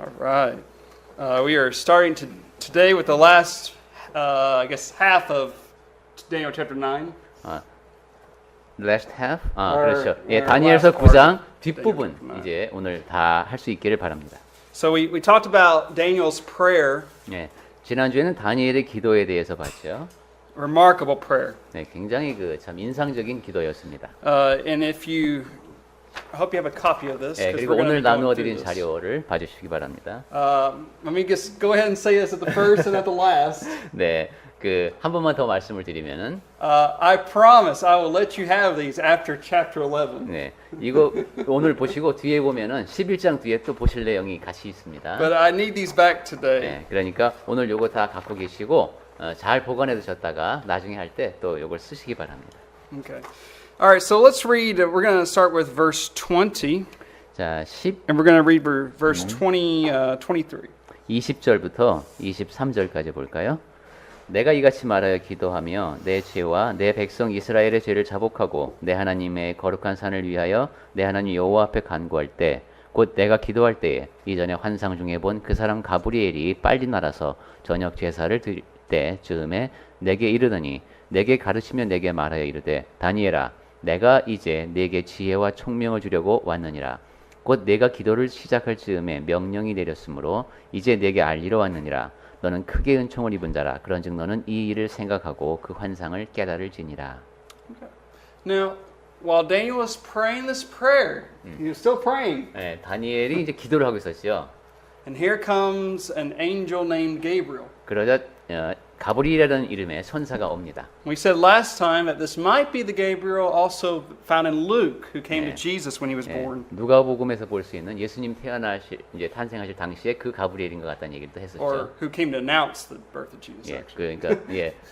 All right. We are starting today with the last, half of Daniel chapter 9. Last half? Or- 그렇죠. 예, or 다니엘서 last part 9장 of 뒷부분 Daniel chapter 9. 이제 오늘 다 할 수 있기를 바랍니다. So we talked about Daniel's prayer, 예, 지난주에는 다니엘의 기도에 대해서 봤죠. remarkable prayer. 네, 굉장히 참 인상적인 기도였습니다. And if you, I hope you have a copy of this. 예, 'cause 그리고 we're gonna 오늘 be going 나누어 through 드린 this. 자료를 봐주시기 바랍니다. Let me just go ahead and say this at the first and at the last. 네, 한 번만 더 말씀을 드리면은 I promise I will let you have these after chapter 11. 네, 이거 오늘 보시고 뒤에 보면은 11장 뒤에 또 보실 내용이 같이 있습니다. But I need these back today. 네, 그러니까 오늘 요거 다 갖고 계시고 잘 보관해 두셨다가 나중에 할 때 또 요걸 쓰시기 바랍니다. Okay. All right, so let's read. We're going to start with verse 20, 자, and we're going to read verse 23. 20절부터 23절까지 볼까요? 내가 이같이 말하여 기도하며 내 죄와 내 백성 이스라엘의 죄를 자복하고 내 하나님의 거룩한 산을 위하여 내 하나님 여호와 앞에 간구할 때 곧 내가 기도할 때에 이전에 환상 중에 본 그 사람 가브리엘이 빨리 날아서 저녁 제사를 드릴 때 즈음에 내게 이르더니 내게 가르치며 내게 말하여 이르되 다니엘아 내가 이제 내게 지혜와 총명을 주려고 왔느니라. 곧 내가 기도를 시작할 즈음에 명령이 내렸으므로 이제 내게 알리러 왔느니라. 너는 크게 은총을 입은 자라. 그런즉 너는 이 일을 생각하고 그 환상을 깨달을지니라. Now, while Daniel was praying this prayer, he was still praying. 네, 다니엘이 이제 기도를 하고 있었죠. And here comes an angel named Gabriel. 그러자 가브리엘이라는 이름의 천사가 옵니다. We said last time that this might be the Gabriel also found in Luke, who came to Jesus when he was 예, born, 누가복음에서 볼 수 있는 예수님 이제 탄생하실 당시에 그 가브리엘인 것 같다는 얘기도 or 했었죠. who came to announce the birth of Jesus. 예, Actually. 그러니까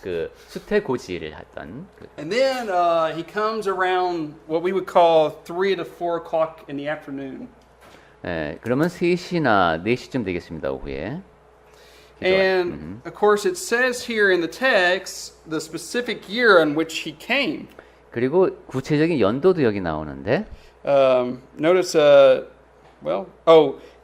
그 수태고지를 했던. And then he comes around what we would call 3 to 4 o'clock in the afternoon. 예, 그러면 3시나 4시쯤 되겠습니다, 오후에. And of course, it says here in the text the specific year on which he came. 그리고 구체적인 연도도 여기 나오는데 Notice,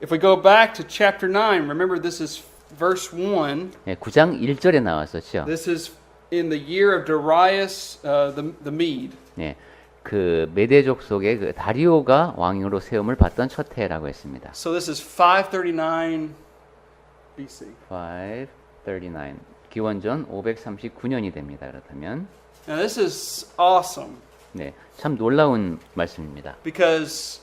if we go back to chapter 9, remember this is verse 1. 예, 9장 1절에 나왔었죠. This is in the year of Darius the Mede. 예, 그 메대족 속의 그 다리오가 왕으로 세움을 받던 첫 해라고 했습니다. So this is 539 BC. 539 기원전 539년이 됩니다. 그렇다면 Now this is awesome 네, 참 놀라운 말씀입니다. because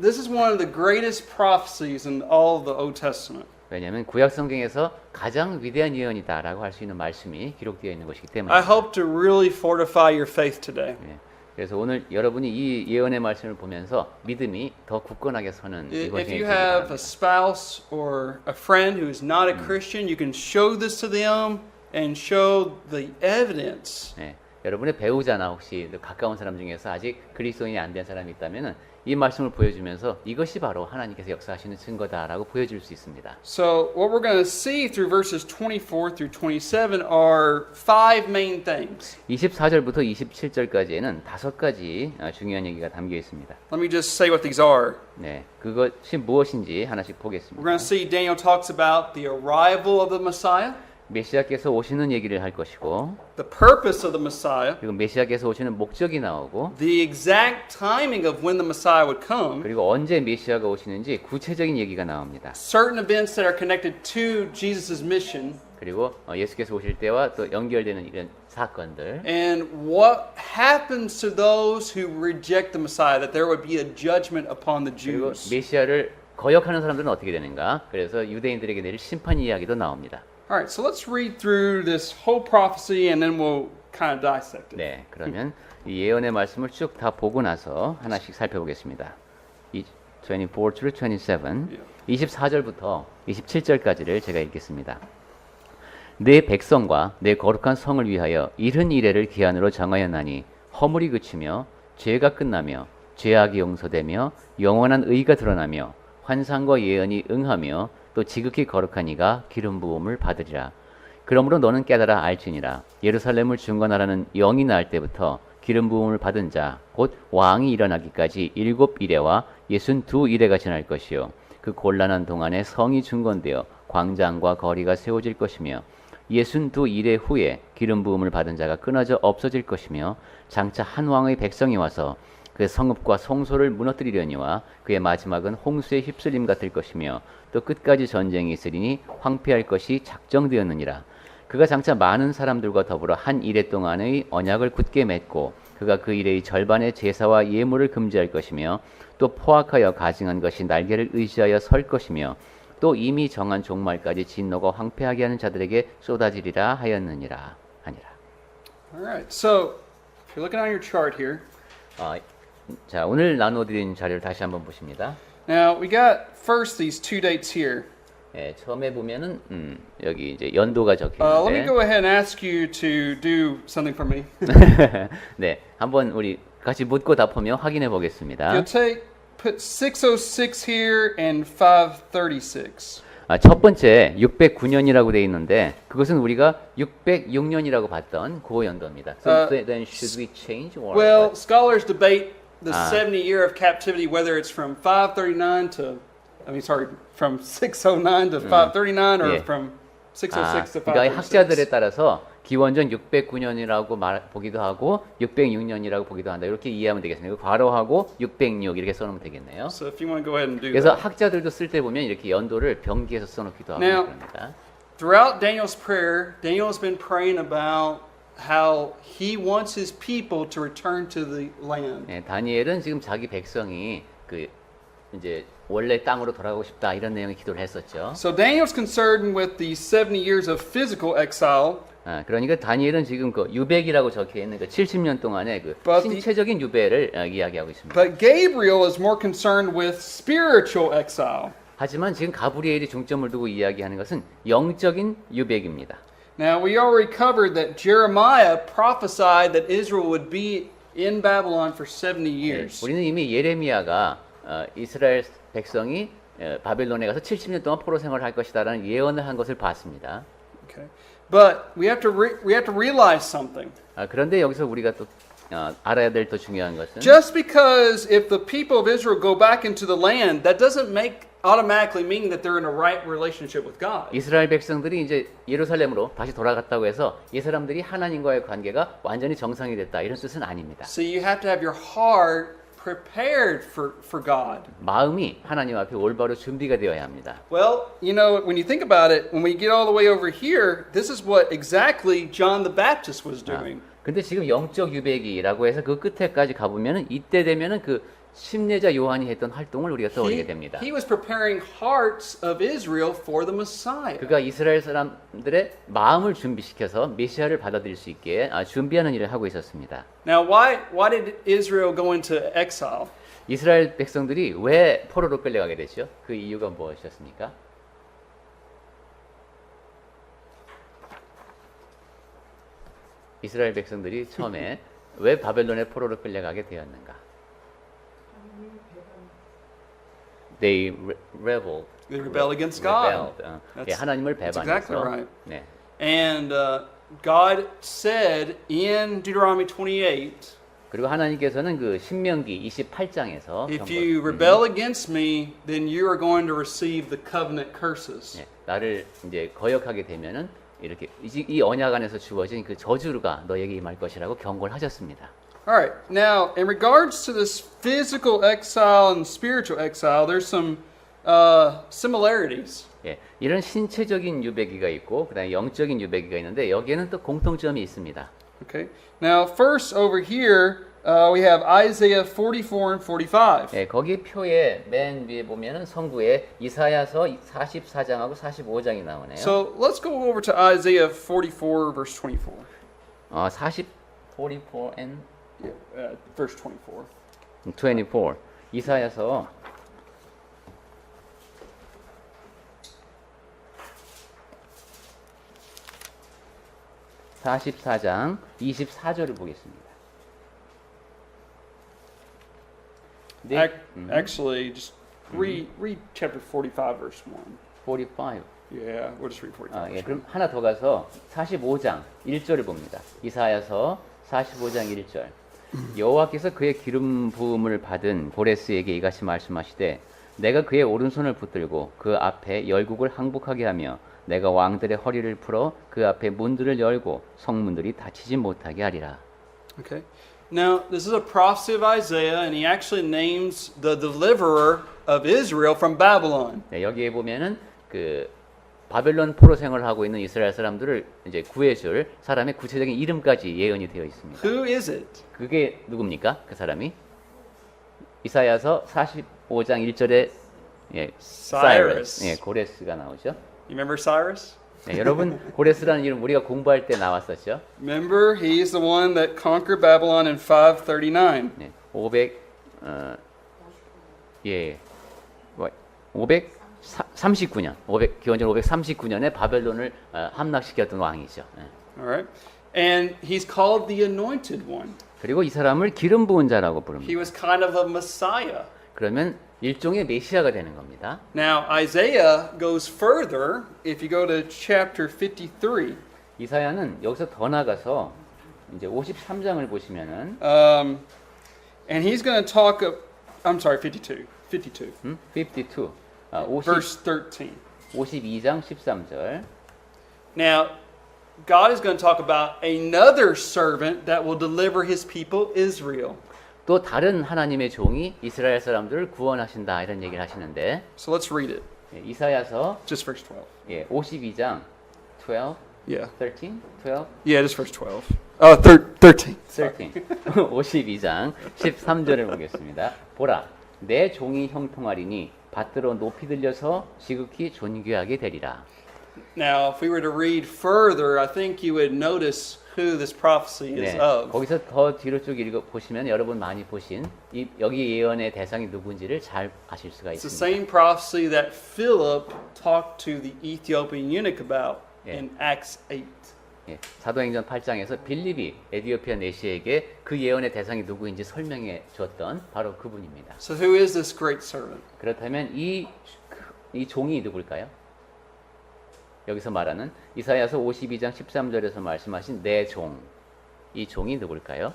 this is one of the greatest prophecies in all of the Old Testament. 왜냐하면 구약 성경에서 가장 위대한 예언이다라고 할 수 있는 말씀이 기록되어 있는 것이기 때문에. I hope to really fortify your faith today. 예, 그래서 오늘 여러분이 이 예언의 말씀을 보면서 믿음이 더 굳건하게 서는 이번 If 시간이 you 되길 have 바랍니다. a spouse or a friend who is not a Christian, you can show this to them and show the evidence. 예, 여러분의 배우자나 혹시 가까운 사람 중에서 아직 그리스도인이 안 된 사람이 있다면은 이 말씀을 보여주면서 이것이 바로 하나님께서 역사하시는 증거다라고 보여줄 수 있습니다. So what we're going to see through verses 24 through 27 are 5 main things. 24절부터 27절까지에는 5가지 중요한 얘기가 담겨 있습니다. Let me just say what these are. 네, 그것이 무엇인지 하나씩 We're 보겠습니다. going to see Daniel talks about the arrival of the Messiah, 메시아께서 오시는 얘기를 할 것이고, the purpose of the Messiah, 그리고 메시아께서 오시는 목적이 나오고, the exact timing of when the Messiah would come, 그리고 언제 메시아가 오시는지 구체적인 얘기가 나옵니다. certain events that are connected to Jesus' mission, 그리고 예수께서 오실 때와 또 연결되는 이런 사건들, and what happens to those who reject the Messiah, that there would be a judgment upon the 그리고 Jews. 메시아를 거역하는 사람들은 어떻게 되는가? 그래서 유대인들에게 내릴 심판 이야기도 나옵니다. All right, so let's read through this whole prophecy and then we'll kind of dissect it. 네, 그러면 이 예언의 말씀을 쭉 다 보고 나서 하나씩 살펴보겠습니다. 24 through 27, 24절부터 27절까지를 제가 읽겠습니다. 내 백성과 내 거룩한 성을 위하여 이른 이래를 기한으로 정하였나니 허물이 그치며 죄가 끝나며 죄악이 용서되며 영원한 의가 드러나며 환상과 예언이 응하며 또 지극히 거룩한 이가 기름 부음을 받으리라. 그러므로 너는 깨달아 알지니라. 예루살렘을 중건하라는 영이 날 때부터 기름 부음을 받은 자 곧 왕이 일어나기까지 7 이래와 62 이래가 지날 것이요 그 곤란한 동안에 성이 중건되어 광장과 거리가 세워질 것이며 62일의 후에 기름 부음을 받은 자가 끊어져 없어질 것이며 장차 한 왕의 백성이 와서 그 성읍과 성소를 무너뜨리려니와 그의 마지막은 홍수의 휩쓸림 같을 것이며 또 끝까지 전쟁이 있으리니 황폐할 것이 작정되었느니라. 그가 장차 많은 사람들과 더불어 한 이레 동안의 언약을 굳게 맺고 그가 그 이레의 절반의 제사와 예물을 금지할 것이며 또 포악하여 가증한 것이 날개를 의지하여 설 것이며 또 이미 정한 종말까지 진노가 황폐하게 하는 자들에게 쏟아지리라 하였느니라 하니라. Alright, so if you're looking on your chart here, 자, 오늘 나눠드린 자료를 다시 한번 보십니다. now we got first these two dates here. 예, 처음에 보면은 여기 이제 연도가 적혀 Let me 있는데, go ahead and ask you to do something for me. 네, 한번 우리 같이 묻고 답하며 확인해 보겠습니다. You'll put 606 here and 536. 첫 번째 609년이라고 되어 있는데 그것은 우리가 606년이라고 봤던 그 연도입니다. So then should we change or Well, what? scholars debate the 70 year of captivity, whether it's from 539 to, from 609 to 539 or 예. from 606 to 그러니까 536. 학자들에 따라서 기원전 609년이라고 보기도 하고 606년이라고 보기도 한다. 이렇게 이해하면 되겠습니다. 괄호하고 606 이렇게 써놓으면 되겠네요. So if you want to go ahead and do 그래서 that. 학자들도 쓸 때 보면 이렇게 연도를 병기해서 써놓기도 하고 Now, 그럽니다. Throughout Daniel's prayer, Daniel's been praying about how he wants his people to return to the land. 예, 다니엘은 지금 자기 백성이 그 이제 원래 땅으로 돌아가고 싶다 이런 내용의 기도를 했었죠. So Daniel's concerned with the 70 years of physical exile, 그러니까 다니엘은 지금 그 유백이라고 적혀 있는 그 70년 동안의 그 But the- 신체적인 유배를 이야기하고 있습니다. but Gabriel is more concerned with spiritual exile. 하지만 지금 가브리엘이 중점을 두고 이야기하는 것은 영적인 유백입니다. Now, we already covered that Jeremiah prophesied that Israel would be in Babylon for 70 years. 우리는 이미 예레미야가 이스라엘 백성이 바벨론에 가서 70년 동안 포로 생활을 할 것이다라는 예언을 한 것을 봤습니다. Okay. But we have to realize something. 그런데 여기서 우리가 또 알아야 될 더 중요한 것은 Just because if the people of Israel go back into the land, that doesn't automatically mean that they're in a right relationship with God. 이스라엘 백성들이 이제 예루살렘으로 다시 돌아갔다고 해서 이 사람들이 하나님과의 관계가 완전히 정상이 됐다 이런 뜻은 아닙니다. So you have to have your heart prepared for God. 마음이 하나님 앞에 올바로 준비가 되어야 합니다. Well, when you think about it, when we get all the way over here, this is what exactly John the Baptist was doing. 근데 지금 영적 유배기라고 해서 그 끝에까지 가보면은 이때 되면은 그 심례자 요한이 했던 활동을 우리가 떠올리게 됩니다. He was preparing hearts of Israel for the Messiah. 그가 이스라엘 사람들의 마음을 준비시켜서 메시아를 받아들일 수 있게 준비하는 일을 하고 있었습니다. Now, why did Israel go into exile? 이스라엘 백성들이 왜 포로로 끌려가게 됐죠? 그 이유가 무엇이었습니까? 이스라엘 백성들이 처음에 왜 바벨론의 포로로 끌려가게 되었는가? They rebelled. They rebelled against God. rebelled. 예, 하나님을 That's 배반해서. exactly right. 네. And God said in Deuteronomy 28, 그리고 하나님께서는 그 신명기 28장에서 if you rebel against me, then you are going to receive the covenant curses. 나를 이제 거역하게 되면은 이렇게 이 언약 안에서 주어진 그 저주가 너에게 임할 것이라고 경고를 하셨습니다. All right. Now, in regards to this physical exile and spiritual exile, there's some similarities. 예, 이런 신체적인 유배기가 있고 그다음에 영적인 유배기가 있는데 여기에는 또 공통점이 있습니다. Okay. Now, first over here, we have Isaiah 44 and 45. 예, 거기 표에 맨 위에 보면은 성구에 이사야서 44장하고 45장이 나오네요. So let's go over to Isaiah 44, verse 24. 44 and Yeah, verse 24. 24. 이사야서 44장 24절을 보겠습니다. Actually, just read chapter 45, verse 1. 45. Yeah, we'll just read 45. 예, 그럼 하나 더 가서 45장 1절을 봅니다. 이사야서 45장 1절. 여호와께서 그의 기름 부음을 받은 고레스에게 이같이 말씀하시되 내가 그의 오른손을 붙들고 그 앞에 열국을 항복하게 하며 내가 왕들의 허리를 풀어 그 앞에 문들을 열고 성문들이 닫히지 못하게 하리라. Okay. Now, this is a prophecy of Isaiah, and he actually names the deliverer of Israel from Babylon. 네, 여기에 보면은 그 바벨론 포로 생활을 하고 있는 이스라엘 사람들을 이제 구해줄 사람의 구체적인 이름까지 예언이 되어 있습니다. Who is it? 그게 누굽니까? 그 사람이 이사야서 45장 1절에 예, Cyrus. 예, 고레스가 나오죠. You remember Cyrus? 네, 여러분 고레스라는 이름 우리가 공부할 때 나왔었죠. Remember, he's the one that conquered Babylon in 539. 네, 500 예, 539년, 기원전 539년에 바벨론을 함락시켰던 왕이죠. 예. All right. And he's called the Anointed One. 그리고 이 사람을 기름 부은 자라고 부릅니다. He was kind of a Messiah. 그러면 일종의 메시아가 되는 겁니다. Now, Isaiah goes further if you go to chapter 53. 이사야는 여기서 더 나가서 이제 53장을 보시면은 And he's going to talk of, I'm sorry, 52. 52. 52, Verse 13. 52장 13절. Now, God is going to talk about another servant that will deliver his people Israel. 또 다른 하나님의 종이 이스라엘 사람들을 구원하신다 이런 얘기를 하시는데 So let's read it. 예, 이사야서 Just verse 12. 예, 52장 12, Yeah. 13, 12, Yeah, just verse 12. 13. 13, 52장 13절을 보겠습니다. 보라, 내 종이 형통하리니 밭들어 높이 들려서 지극히 존귀하게 되리라. Now, if we were to read further, I think you would notice who this prophecy is 네, of. 거기서 더 뒤로 쭉 읽어 보시면 여러분 많이 보신 여기 예언의 대상이 누군지를 잘 아실 수가 It's the 있습니다. same prophecy that Philip talked to the Ethiopian eunuch about Yeah. in Acts 8. 예, 사도행전 8장에서 빌립이 에디오피아 내시에게 그 예언의 대상이 누구인지 설명해 줬던 바로 그분입니다. So who is this great servant? 그렇다면 이 종이 누굴까요? 여기서 말하는 이사야서 52장 13절에서 말씀하신 내 종, 이 종이 누굴까요?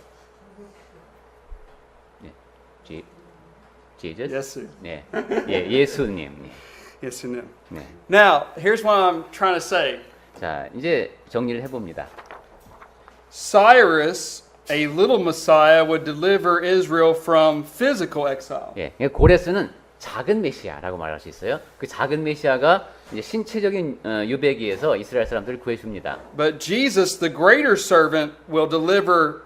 네, Jesus? Yes, sir. 네, 예, 예수님. Yes, you know. 네. Now, here's what I'm trying to say. 자, 이제 정리를 해봅니다. Cyrus, a little Messiah, would deliver Israel from physical exile. 예, 고레스는 작은 메시아라고 말할 수 있어요. 그 작은 메시아가 이제 신체적인 유배기에서 이스라엘 사람들을 구해줍니다. But Jesus, the greater servant, will deliver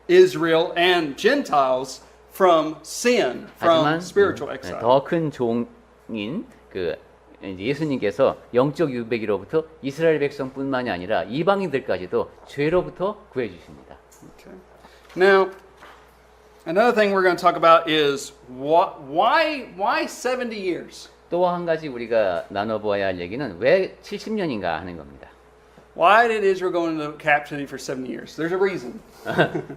Israel and Gentiles from sin, from 하지만 spiritual exile. 더 큰 종인 그 이제 예수님께서 영적 유배기로부터 이스라엘 백성뿐만이 아니라 이방인들까지도 죄로부터 구해 주십니다. Okay. Now, another thing we're going to talk about is why 70 years? 또 한 가지 우리가 나눠보아야 할 얘기는 왜 70년인가 하는 겁니다. Why did Israel go into captivity for 70 years? There's a reason.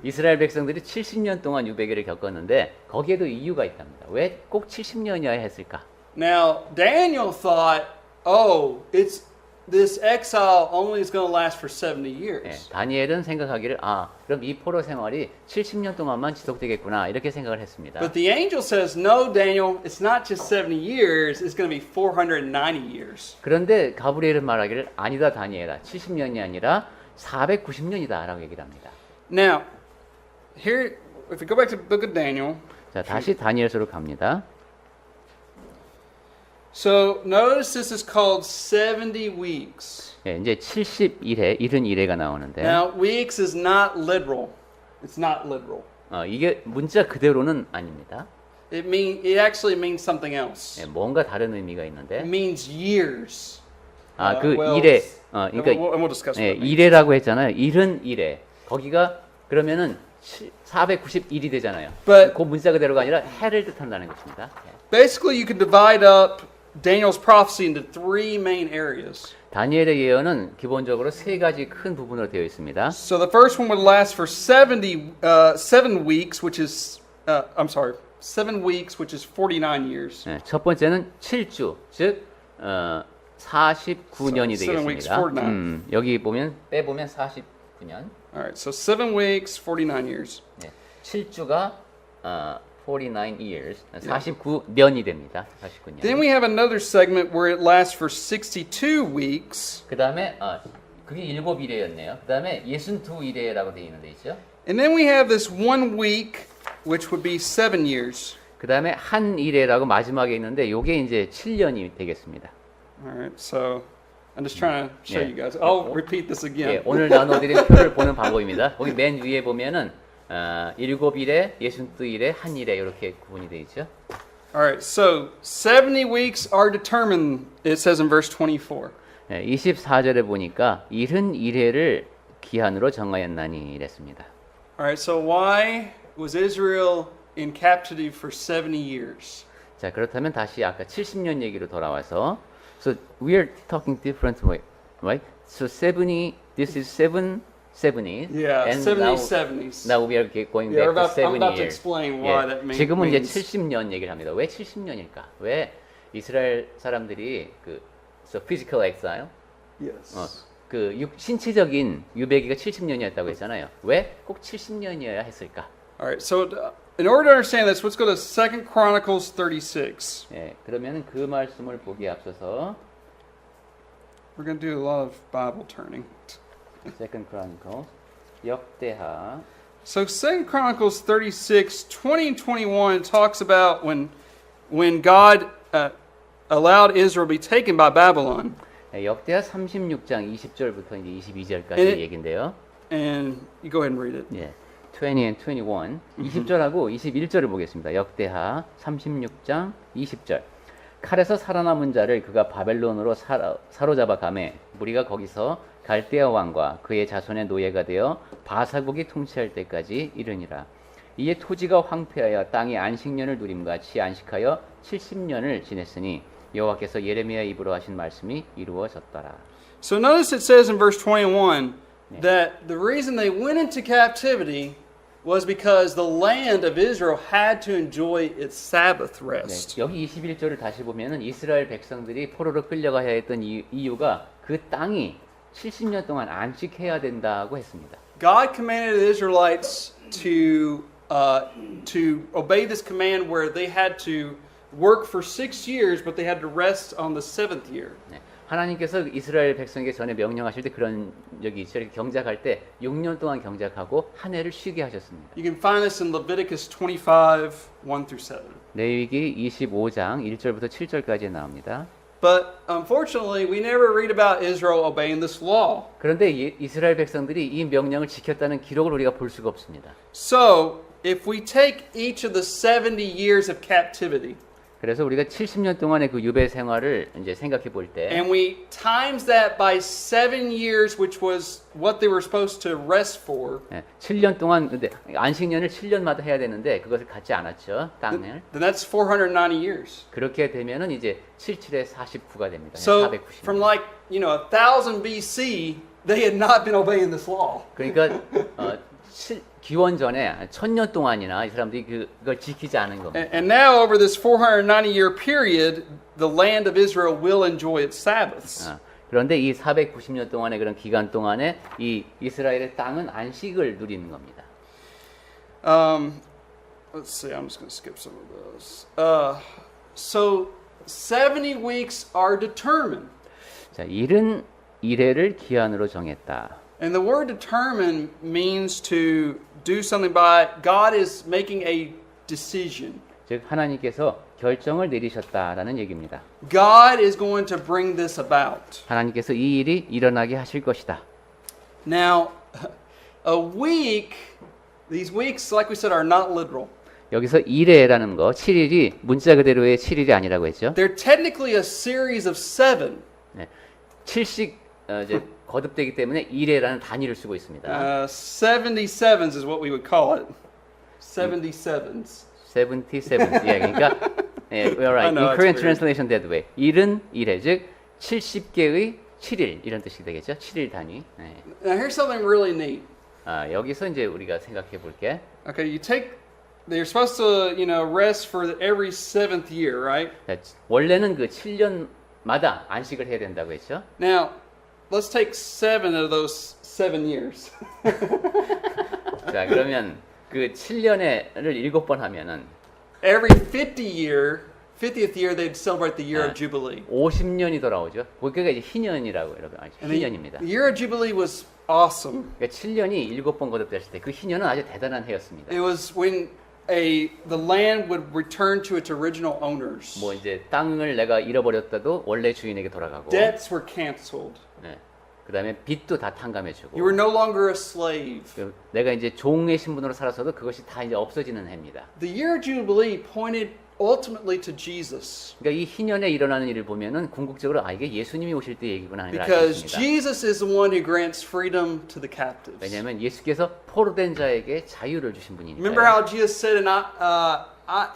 이스라엘 백성들이 70년 동안 유배기를 겪었는데 거기에도 이유가 있답니다. 왜 꼭 70년이어야 했을까? Now, Daniel thought, oh, this exile only is going to last for 70 예, years. 다니엘은 생각하기를 그럼 이 포로 생활이 70년 동안만 지속되겠구나 이렇게 생각을 했습니다. But the angel says, no, Daniel, it's not just 70 years, it's going to be 490 years. 그런데 가브리엘은 말하기를 아니다 다니엘아 70년이 아니라 490년이다라고 얘기를 합니다. Now, here, if we go back to the book of Daniel, 자, 다시 다니엘서로 갑니다. so notice this is called 70 weeks. 예, 이제 71회, 71회가 나오는데 Now, weeks is not literal. It's not literal. 이게 문자 그대로는 아닙니다. It actually means something else. 예, 뭔가 다른 의미가 It 있는데 means years. 그 well, 일회, And 그러니까 we'll discuss 예, what it means. 일회라고 했잖아요. 일은 일회. 거기가 그러면은 491이 되잖아요. But- 그 문자 그대로가 아니라 해를 뜻한다는 것입니다. 예. Basically, you can divide up Daniel's prophecy into three main areas. 다니엘의 예언은 기본적으로 세 가지 큰 부분으로 되어 있습니다. So the first one would last for 7 weeks, which is, 7 weeks, which is 49 years. 예, 첫 번째는 7주, 즉 49년이 So, 7 weeks, 되겠습니다. 49. 여기 보면 빼보면 49년. All right, so 7 weeks, 49 years. 예, 7주가 49 years. 49년이 됩니다. 49년. Then we have another segment where it lasts for 62 weeks. 그다음에 그게 7일에였네요. 그다음에 62일에라고 되어 있는 데 있죠. And then we have this 1 week, which would be 7 years. 그다음에 한 일에라고 마지막에 있는데 요게 이제 7년이 되겠습니다. All right, so I'm just trying to show Yeah. you guys. I'll repeat this 예, again. 오늘 나눠드린 표를 보는 방법입니다. 거기 맨 위에 보면은 7일에 62일에 한 일에 이렇게 구분이 되어 있죠. All right, so 70 weeks are determined, it says in verse 24. 24절에 보니까 71회를 기한으로 정하였나니 이랬습니다. All right, so why was Israel in captivity for 70 years? 자, 그렇다면 다시 아까 70년 얘기로 돌아와서 So we are talking different way, right? So 70, this is 7 70s. Yeah, and 70s, 70s. now we are going Yeah, back to I'm 7 about to years. explain why that 지금은 이제 means. 70년 얘기를 합니다. 왜 70년일까? 왜 이스라엘 사람들이 so physical exile, Yes. 신체적인 유배기가 70년이었다고 했잖아요. 왜 꼭 70년이어야 했을까? All right, so in order to understand this, let's go to 2 Chronicles 36. 예, 그러면 그 말씀을 보기에 앞서서 We're going to do a lot of Bible turning. Second Chronicles 역대하 So 2 Chronicles 36, 20 and 21 talks about when God allowed Israel to be taken by Babylon. 역대하 36장 20절부터 이제 22절까지 예. 얘긴데요. And you go ahead and read it. 예. 20 and 21. 20절하고 21절을 보겠습니다. 역대하 36장 20절. 칼에서 살아남은 자를 그가 바벨론으로 사로잡아 가매 무리가 거기서 갈대아 왕과 그의 자손의 노예가 되어 바사국이 통치할 때까지 이르니라. 이에 토지가 황폐하여 땅이 안식년을 누림 같이 안식하여 70년을 지냈으니 여호와께서 예레미야 입으로 하신 말씀이 이루어졌더라. So notice it says in verse 21 that the reason they went into captivity was because the land of Israel had to enjoy its Sabbath rest. 네, 여기 21절을 다시 보면은 이스라엘 백성들이 포로로 끌려가야 했던 이유가 그 땅이 70년 동안 안식해야 된다고 했습니다. God commanded the Israelites to obey this command where they had to work for 6 years, but they had to rest on the 7th year. 네, 하나님께서 이스라엘 백성에게 전에 명령하실 때 그런 적이 있죠. 이렇게 경작할 때 6년 동안 경작하고 한 해를 쉬게 하셨습니다. You can find this in Leviticus 25, 1 through 7. 레위기 25장 1절부터 7절까지 나옵니다. But unfortunately, we never read about Israel obeying this law. 그런데 이스라엘 백성들이 이 명령을 지켰다는 기록을 우리가 볼 수가 없습니다. So, if we take each of the 70 years of captivity 그래서 우리가 70년 동안의 그 유배 생활을 이제 생각해 볼 때 and we times that by 7 years, which was what they were supposed to rest for, 7년 동안 근데 안식년을 7년마다 해야 되는데 그것을 갖지 않았죠. 땅을. then that's 490 years. 그렇게 되면은 이제 77에 49가 됩니다. So 490. from like, 1000 BC, they had not been obeying this law. 그러니까 기원 전에 1000년 동안이나 이 사람들이 그걸 지키지 않은 겁니다. And now over this 490-year period, the land of Israel will enjoy its Sabbaths. 그런데 이 490년 동안의 그런 기간 동안에 이 이스라엘의 땅은 안식을 누리는 겁니다. Let's see, I'm just going to skip some of those. So 70 weeks are determined. 자, 71회를 기한으로 정했다. And the word determine means to do something by, God is making a decision. 즉 하나님께서 결정을 내리셨다라는 얘기입니다. God is going to bring this about. 하나님께서 이 일이 일어나게 하실 것이다. Now, a week, these weeks, like we said, are not literal. 여기서 1회라는 거, 7일이 문자 그대로의 7일이 아니라고 했죠. They're technically a series of 7. 네. 7씩 이제 거듭되기 때문에 1회라는 단위를 쓰고 있습니다. 77s is what we would call it. 77s. 77. 예, 그러니까 we're right. I know, In Korean it's weird. translation that way. 1회, 즉 70개의 7일 이런 뜻이 되겠죠. 7일 단위. 네. Now, here's something really neat. 여기서 이제 우리가 생각해 볼게. Okay, they're supposed to, rest for every 7th year, right? 원래는 그 7년마다 안식을 해야 된다고 했죠. Now, let's take 7 of those 7 years. 자, 그러면 그 7년을 7번 하면은 every 50th year, they'd celebrate the year of Jubilee. 50년이 돌아오죠. 그게 이제 희년이라고 여러분 아시죠? And the 희년입니다. year of Jubilee was awesome. 그러니까 7년이 7번 거듭됐을 때 그 희년은 아주 대단한 해였습니다. It was when the land would return to its original owners. 뭐 이제 땅을 내가 잃어버렸다도 원래 주인에게 돌아가고, Debts were canceled. 네. 그다음에 빚도 다 탕감해주고, You were no longer a slave. 내가 이제 종의 신분으로 살았어도 그것이 다 이제 없어지는 해입니다. The year of Jubilee pointed ultimately to Jesus. 그러니까 이 희년에 일어나는 일을 보면은 궁극적으로 이게 예수님이 오실 때 얘기구나 하는 걸 알 Because 수 있습니다. Jesus is the one who grants freedom to the captives. 왜냐하면 예수께서 포로된 자에게 자유를 주신 Remember 분이니까요. how Jesus said,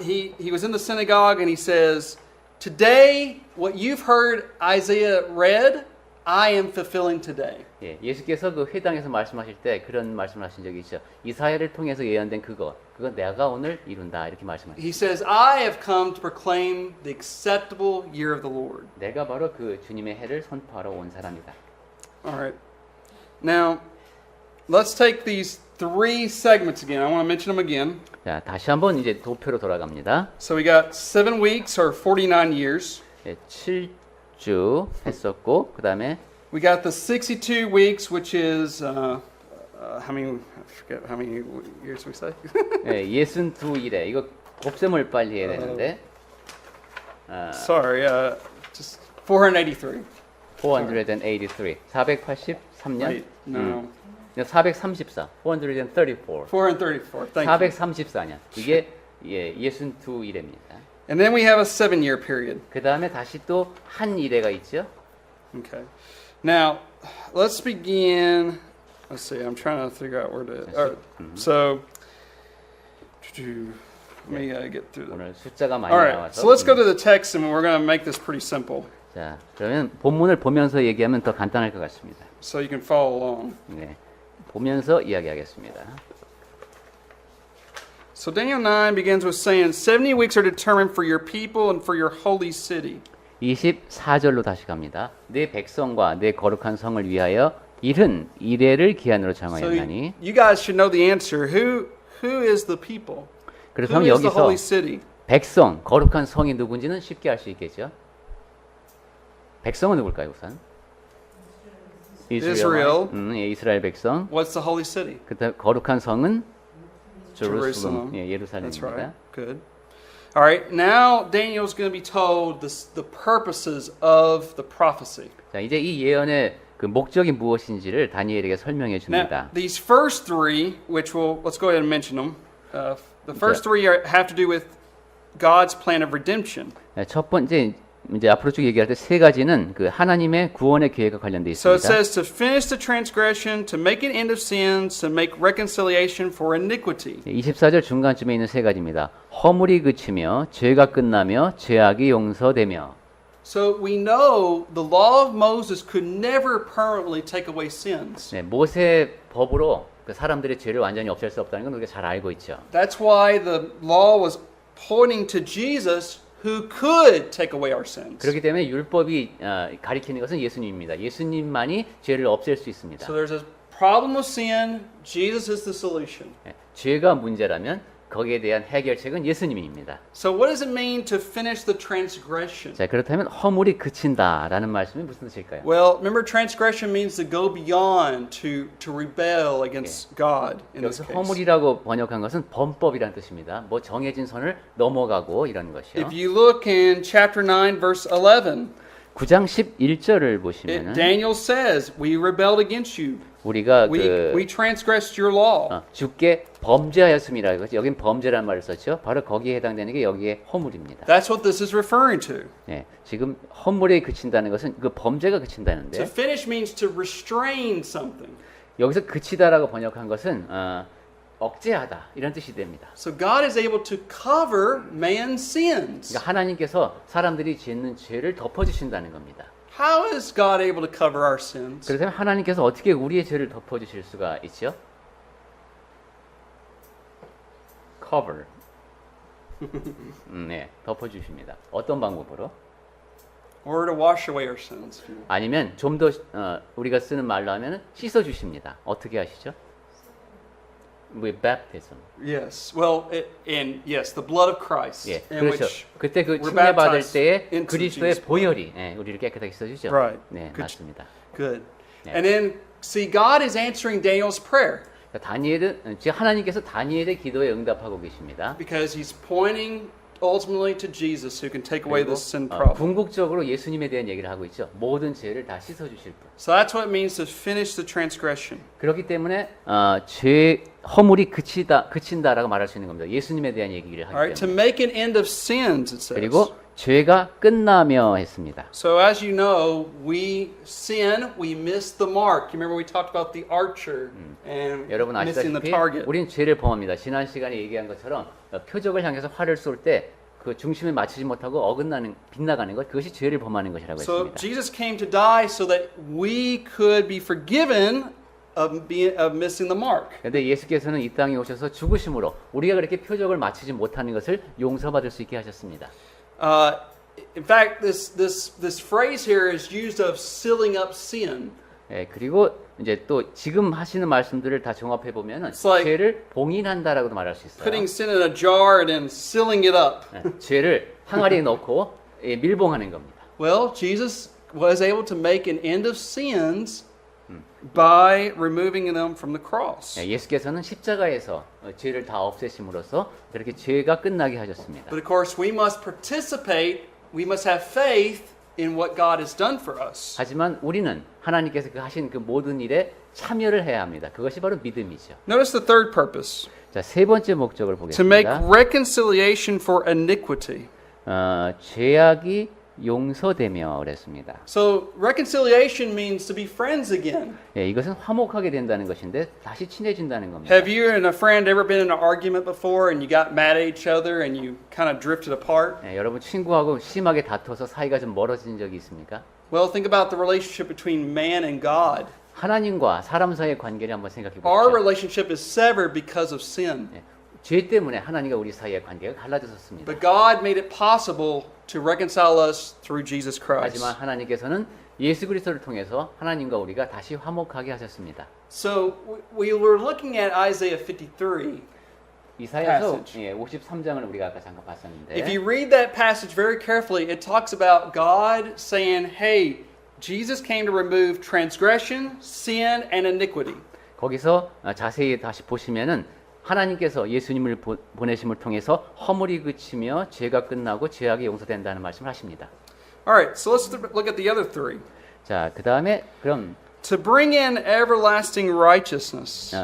he was in the synagogue and he says, "Today, what you've heard Isaiah read, I am fulfilling today." 예, 예수께서 그 회당에서 말씀하실 때 그런 말씀을 하신 적이 있죠. 이사야를 통해서 예언된 그건 내가 오늘 이룬다 이렇게 말씀하셨어요. He says, "I have come to proclaim the acceptable year of the Lord." 내가 바로 그 주님의 해를 선포하러 온 사람이다. All right. Now, let's take these three segments again. I want to mention them again. 자, 다시 한번 이제 도표로 돌아갑니다. So we got 7 weeks or 49 years. 예, 7주 했었고 그다음에 We got the 62 weeks, which is how many? I forget how many years we say. 예, 62일에 이거 곱셈을 빨리 해야 되는데 Sorry, just 483. 483, 483년, Wait, no, 434, 434, 434. Thank you. 434년. 이게 예, 62일입니다. And then we have a 7-year period. 그 다음에 다시 또 한 일회가 있죠. Okay. Now, let's begin. Let's see. I'm trying to figure out where to. So, let me get through that. 오늘 숫자가 많이 All right. 나와서. So let's go to the text, and we're going to make this pretty simple, 자, 그러면 본문을 보면서 얘기하면 더 간단할 것 같습니다. so you can follow along. 네, 보면서 이야기하겠습니다. So Daniel 9 begins with saying, 70 weeks are determined for your people and for your holy city. 24절로 다시 갑니다. 내 백성과 내 거룩한 성을 위하여 71회를 기한으로 So 정하였나니. you guys should know the answer. Who is the people? Who 그렇다면 is the 여기서 holy city? 백성, 거룩한 성이 누군지는 쉽게 알 수 있겠죠. 백성은 누굴까요, 우선? Israel. 예, 이스라엘 백성. What's the holy city? 그다음 거룩한 성은 Jerusalem. 예, That's 예루살렘입니다. right. Good. All right. Now Daniel's going to be told the purposes of the prophecy. 자, 이제 이 예언의 그 목적이 무엇인지를 다니엘에게 설명해 Now, 줍니다. these first three, which let's go ahead and mention them. The first three have to do with God's plan of redemption. 첫 번째 이제 앞으로 쭉 얘기할 때 세 가지는 그 하나님의 구원의 계획과 관련돼 So it 있습니다. says to finish the transgression, to make an end of sins, to make reconciliation for iniquity. 24절 중간쯤에 있는 세 가지입니다. 허물이 그치며 죄가 끝나며 죄악이 용서되며. So we know the law of Moses could never permanently take away sins. 네, 모세 법으로 그 사람들의 죄를 완전히 없앨 수 없다는 건 우리가 잘 알고 있죠. That's why the law was pointing to Jesus, who could take away our sins. 그렇기 때문에 율법이 가리키는 것은 예수님입니다. 예수님만이 죄를 없앨 수 있습니다. So there's a problem of sin. Jesus is the solution. 네, 죄가 문제라면 거기에 대한 해결책은 예수님입니다. So what does it mean to finish the transgression? 자, 그렇다면 허물이 그친다라는 말씀이 무슨 뜻일까요? Well, remember transgression means to go beyond, to rebel against God in this 여기서 case. 허물이라고 번역한 것은 범법이라는 뜻입니다. 뭐 정해진 선을 넘어가고 이런 것이요. If you look in chapter 9 verse 11, 9장 11절을 보시면은 Daniel says, "We rebelled against you. 우리가 We transgressed your law." 주께 범죄하였음이라고 했죠. 여긴 범죄라는 말을 썼죠. 바로 거기에 해당되는 게 여기에 허물입니다. That's what this is referring to. 예, 지금 허물에 그친다는 것은 그 범죄가 To 그친다는데 finish means to restrain something. 여기서 그치다라고 번역한 것은 억제하다 이런 뜻이 됩니다. So God is able to cover man's sins. 그러니까 하나님께서 사람들이 짓는 죄를 덮어주신다는 겁니다. How is God able to cover our sins? 그래서 하나님께서 어떻게 우리의 죄를 덮어주실 수가 있죠? cover. 네, 덮어주십니다. 어떤 방법으로? Or to wash away our sins. 아니면 좀 더 우리가 쓰는 말로 하면 씻어주십니다. 어떻게 하시죠? with baptism. Yes. Well, and yes, the blood of Christ. 예, in 그렇죠. which 그때 그 we're 침례 받을 baptized 때에 into 그리스도의 Jesus' 보혈이 우리를 깨끗하게 씻어주죠. Right. 네, Good. 맞습니다. Good. Yeah. And then see, God is answering Daniel's prayer 다니엘은 지금 하나님께서 다니엘의 기도에 응답하고 계십니다. because he's pointing ultimately to Jesus, who can take away 그리고 this sin problem. 궁극적으로 예수님에 대한 얘기를 하고 있죠. 모든 죄를 다 씻어주실 분. So that's what it means to finish the transgression. 그렇기 때문에 죄 허물이 그친다라고 말할 수 있는 겁니다. 예수님에 대한 얘기를 All 하기 right, to 때문에. make an end of sins, it says. 그리고 죄가 끝나며 했습니다. So as you know, we sin, we miss the mark. You remember we talked about the archer and 여러분 missing the 아시다시피 target. 우린 죄를 범합니다. 지난 시간에 얘기한 것처럼 표적을 향해서 활을 쏠 때 그 중심을 맞추지 못하고 어긋나는 빗나가는 것 그것이 죄를 범하는 것이라고 So 했습니다. Jesus came to die so that we could be forgiven of missing the mark. 그런데 예수께서는 이 땅에 오셔서 죽으심으로 우리가 그렇게 표적을 맞추지 못하는 것을 용서받을 수 있게 하셨습니다. In fact, this phrase here is used of sealing up sin. 예, 그리고 이제 또 지금 하시는 말씀들을 다 종합해 보면은 It's like 죄를 봉인한다라고도 말할 수 있어요. Putting sin in a jar and then sealing it up. 예, 죄를 항아리에 넣고 밀봉하는 겁니다. Well, Jesus was able to make an end of sins by removing them from the cross. 예, 예수께서는 십자가에서 죄를 다 없애심으로써 그렇게 죄가 끝나게 하셨습니다. But of course, we must participate. We must have faith in what God has done for us. 하지만 우리는 하나님께서 그 하신 그 모든 일에 참여를 해야 합니다. 그것이 바로 믿음이죠. Notice the third purpose. 자, 세 번째 목적을 To make 보겠습니다. reconciliation for iniquity. 죄악이 용서되며 그랬습니다. So reconciliation means to be friends again. 예, 이것은 화목하게 된다는 것인데 다시 친해진다는 겁니다. Have you and a friend ever been in an argument before and you got mad at each other and you kind of drifted apart? 예, 여러분 친구하고 심하게 다퉈서 사이가 좀 멀어진 적이 있습니까? Well, think about the relationship between man and God. 하나님과 사람 사이의 관계를 한번 생각해 Our 보십시오. relationship is severed because of sin. 예, 죄 때문에 하나님과 우리 사이의 관계가 갈라졌습니다. But God made it possible to reconcile us through Jesus Christ. 하지만 하나님께서는 예수 그리스도를 통해서 하나님과 우리가 다시 화목하게 하셨습니다. So we were looking at Isaiah 53. 이사야서 passage. 53장을 우리가 아까 잠깐 봤었는데 If you read that passage very carefully, it talks about God saying, hey, Jesus came to remove transgression, sin, and iniquity. 거기서 자세히 다시 보시면은 하나님께서 예수님을 보내심을 통해서 허물이 그치며 죄가 끝나고 죄악이 용서된다는 말씀을 하십니다. All right, so let's look at the other three. 자, 그 다음에 그럼 To bring in everlasting righteousness.